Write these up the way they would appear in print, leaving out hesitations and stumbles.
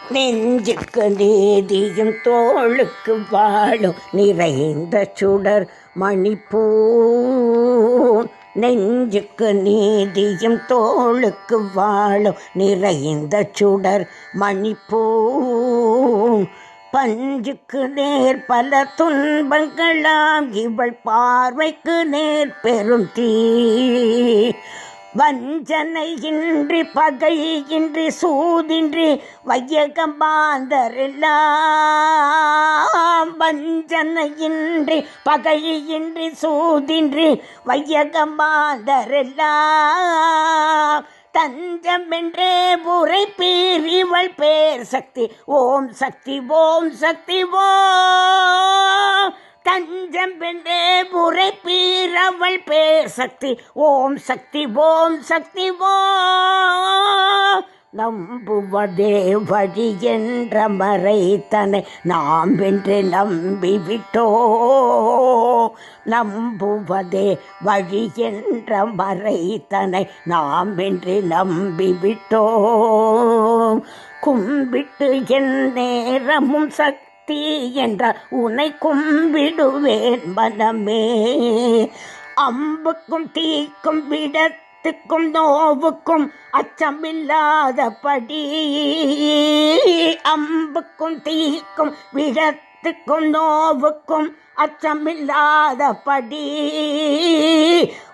நெஞ்சுக்கு நீதியும் தோளுக்கு வாழும் நிறைந்த சுடர் மணிப்பூன். நெஞ்சுக்கு நீதியும் தோளுக்கு வாழும் நிறைந்த சுடர் மணிப்பூன். பஞ்சுக்கு நேர் பல துன்பங்களாம் இவள் பார்வைக்கு நேர் பெரும் தீ. வஞ்சனையின்றி பகையின்றி சூதின்றி வையகம் மாந்தரெல்லாம். வஞ்சனையின்றி பகையின்றி சூதின்றி வையகம் மாந்தரெல்லாம். தஞ்சமென்றே உரைப்பீர் இவள் பேர் சக்தி. ஓம் சக்தி ஓம் சக்தி ஓம். தஞ்சம் வென்றே உரைப்பீர் அவள் பேர் சக்தி. ஓம் சக்தி ஓம் சக்தி ஓம். நம்புவதே வழி என்ற மறைத்தனை நாம் வென்று நம்பிவிட்டோ. நம்புவதே வழி என்ற மறைத்தனை நாம் வென்று நம்பிவிட்டோ. கும்பிட்டு என் நேரமும் சக்தி என்றால் உன்னை கும்பிடுவேன் மனமே. அம்புக்கும் தீக்கும் விடத்துக்கும் நோவுக்கும் அச்சமில்லாதபடி. அம்புக்கும் தீக்கும் விடத்துக்கும் நோவுக்கும் அச்சமில்லாதபடி.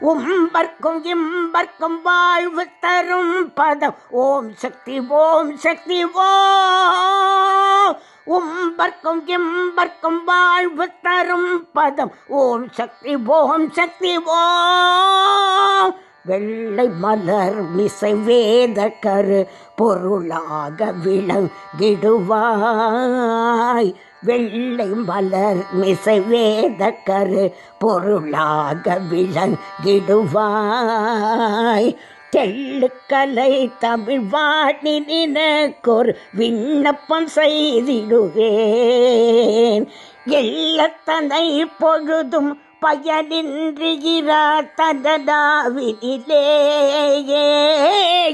உம்பர்க்கும் இம்பர்க்கும் வாழ்வு தரும் பதம். ஓம் சக்தி ஓம் சக்தி ஓம். உம்பர்க்கும் இம்பர்க்கும் வாழ்வு தரும் பதம். ஓம் சக்தி ஓம் சக்தி ஓம். வெள்ளை மலர் மிசை வேத கரு பொருளாக விளங்கிடுவாய். வெள்ளை மலர் மிசை வேத கரு பொருளாக விளங்கிடுவாய். தெள்ளுக்கலை தமிழ் வாணி நினக்கொரு விண்ணப்பம் செய்திடுவேன். எள்ளத்தனை பொழுதும் பயனின்றியிரா தனதாவினிலேயே.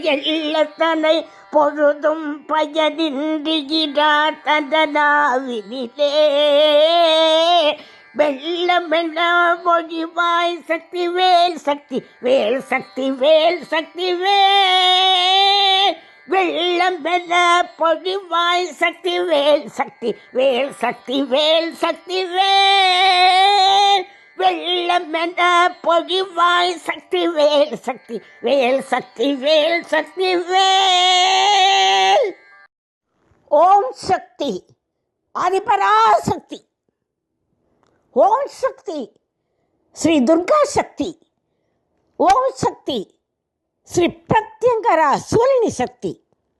எள்ளத்தனை பொழுதும் பயனின்றியிரா தனதாவினிலே. வெள்ளம் வெள்ள பொழிவாய் சக்தி வேல் சக்தி வேல் சக்தி வேல் சக்தி வேல். வெள்ளம் வெள்ள பொழிவாய் சக்தி வேல் சக்தி வேல் சக்தி வேல் சக்தி வேல். வெள்ளம் வெள்ள பொழிவாய் சக்தி வேல் சக்தி வேல் சக்தி வேல் சக்தி வேல். ஓம் சக்தி ஆதிபராசக்தி. ஓம் சக்தி ஸ்ரீ துர்கா சக்தி. ஓம் சக்தி ஸ்ரீ பிரத்யங்கரா சூலினி சக்தி.